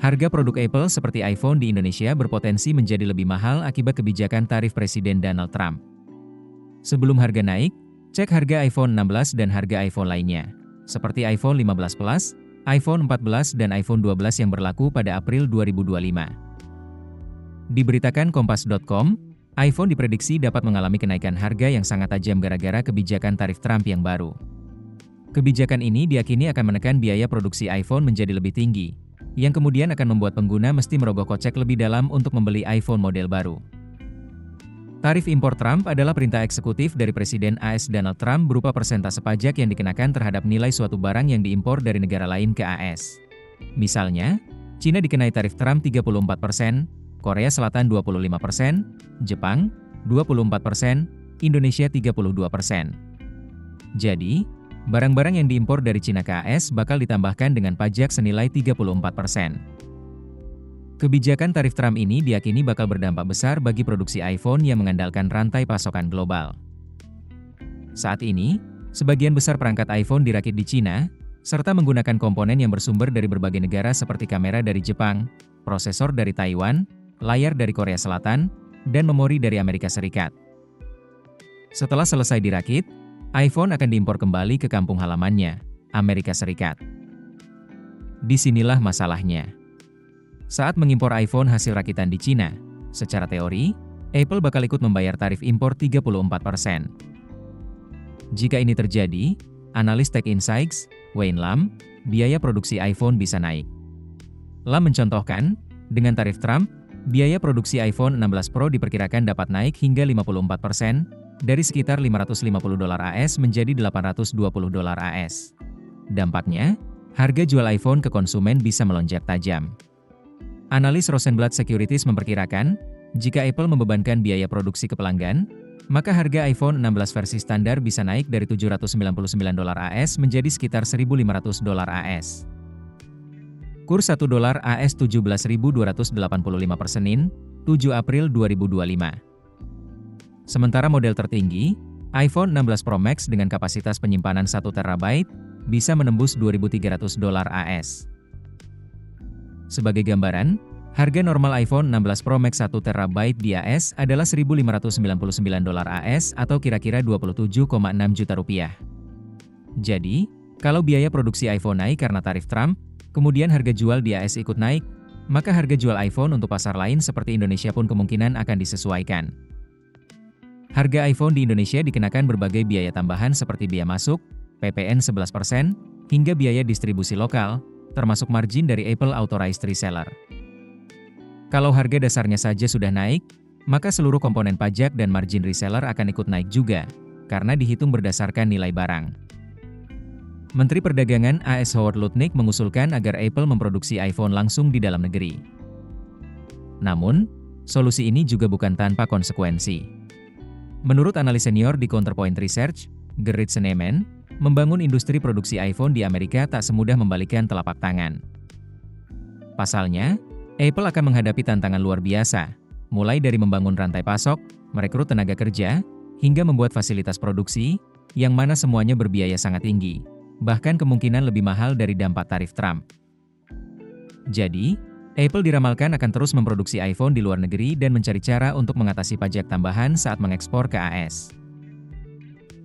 Harga produk Apple seperti iPhone di Indonesia berpotensi menjadi lebih mahal akibat kebijakan tarif Presiden Donald Trump. Sebelum harga naik, cek harga iPhone 16 dan harga iPhone lainnya, seperti iPhone 15 Plus, iPhone 14 dan iPhone 12 yang berlaku pada April 2025. Diberitakan Kompas.com, iPhone diprediksi dapat mengalami kenaikan harga yang sangat tajam gara-gara kebijakan tarif Trump yang baru. Kebijakan ini diyakini akan menekan biaya produksi iPhone menjadi lebih tinggi, yang kemudian akan membuat pengguna mesti merogoh kocek lebih dalam untuk membeli iPhone model baru. Tarif impor Trump adalah perintah eksekutif dari Presiden AS Donald Trump berupa persentase pajak yang dikenakan terhadap nilai suatu barang yang diimpor dari negara lain ke AS. Misalnya, Cina dikenai tarif Trump 34%, Korea Selatan 25%, Jepang 24%, Indonesia 32%. Jadi, barang-barang yang diimpor dari Cina ke AS bakal ditambahkan dengan pajak senilai 34%. Kebijakan tarif Trump ini diyakini bakal berdampak besar bagi produksi iPhone yang mengandalkan rantai pasokan global. Saat ini, sebagian besar perangkat iPhone dirakit di Cina, serta menggunakan komponen yang bersumber dari berbagai negara seperti kamera dari Jepang, prosesor dari Taiwan, layar dari Korea Selatan, dan memori dari Amerika Serikat. Setelah selesai dirakit, iPhone akan diimpor kembali ke kampung halamannya, Amerika Serikat. Disinilah masalahnya. Saat mengimpor iPhone hasil rakitan di Cina, secara teori, Apple bakal ikut membayar tarif impor 34%. Jika ini terjadi, analis Tech Insights, Wayne Lam, biaya produksi iPhone bisa naik. Lam mencontohkan, dengan tarif Trump, biaya produksi iPhone 16 Pro diperkirakan dapat naik hingga 54%, dari sekitar $550 AS menjadi $820 AS. Dampaknya, harga jual iPhone ke konsumen bisa melonjak tajam. Analis Rosenblatt Securities memperkirakan, jika Apple membebankan biaya produksi ke pelanggan, maka harga iPhone 16 versi standar bisa naik dari $799 AS menjadi sekitar $1.500 AS. Kurs $1 AS 17.285 per Senin, 7 April 2025. Sementara model tertinggi, iPhone 16 Pro Max dengan kapasitas penyimpanan 1 TB, bisa menembus $2.300 AS. Sebagai gambaran, harga normal iPhone 16 Pro Max 1 TB di AS adalah $1.599 AS atau kira-kira Rp27,6 juta. Jadi, kalau biaya produksi iPhone naik karena tarif Trump, kemudian harga jual di AS ikut naik, maka harga jual iPhone untuk pasar lain seperti Indonesia pun kemungkinan akan disesuaikan. Harga iPhone di Indonesia dikenakan berbagai biaya tambahan seperti biaya masuk, PPN 11%, hingga biaya distribusi lokal, termasuk margin dari Apple Authorized Reseller. Kalau harga dasarnya saja sudah naik, maka seluruh komponen pajak dan margin reseller akan ikut naik juga, karena dihitung berdasarkan nilai barang. Menteri Perdagangan AS Howard Lutnick mengusulkan agar Apple memproduksi iPhone langsung di dalam negeri. Namun, solusi ini juga bukan tanpa konsekuensi. Menurut analis senior di Counterpoint Research, Gerrit Sneeman, membangun industri produksi iPhone di Amerika tak semudah membalikkan telapak tangan. Pasalnya, Apple akan menghadapi tantangan luar biasa, mulai dari membangun rantai pasok, merekrut tenaga kerja, hingga membuat fasilitas produksi, yang mana semuanya berbiaya sangat tinggi, bahkan kemungkinan lebih mahal dari dampak tarif Trump. Jadi, Apple diramalkan akan terus memproduksi iPhone di luar negeri dan mencari cara untuk mengatasi pajak tambahan saat mengekspor ke AS.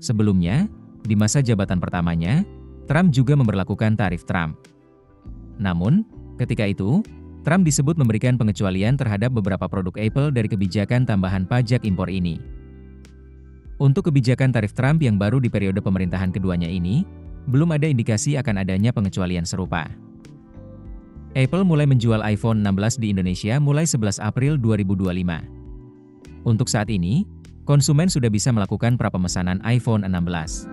Sebelumnya, di masa jabatan pertamanya, Trump juga memberlakukan tarif Trump. Namun, ketika itu, Trump disebut memberikan pengecualian terhadap beberapa produk Apple dari kebijakan tambahan pajak impor ini. Untuk kebijakan tarif Trump yang baru di periode pemerintahan keduanya ini, belum ada indikasi akan adanya pengecualian serupa. Apple mulai menjual iPhone 16 di Indonesia mulai 11 April 2025. Untuk saat ini, konsumen sudah bisa melakukan prapemesanan iPhone 16.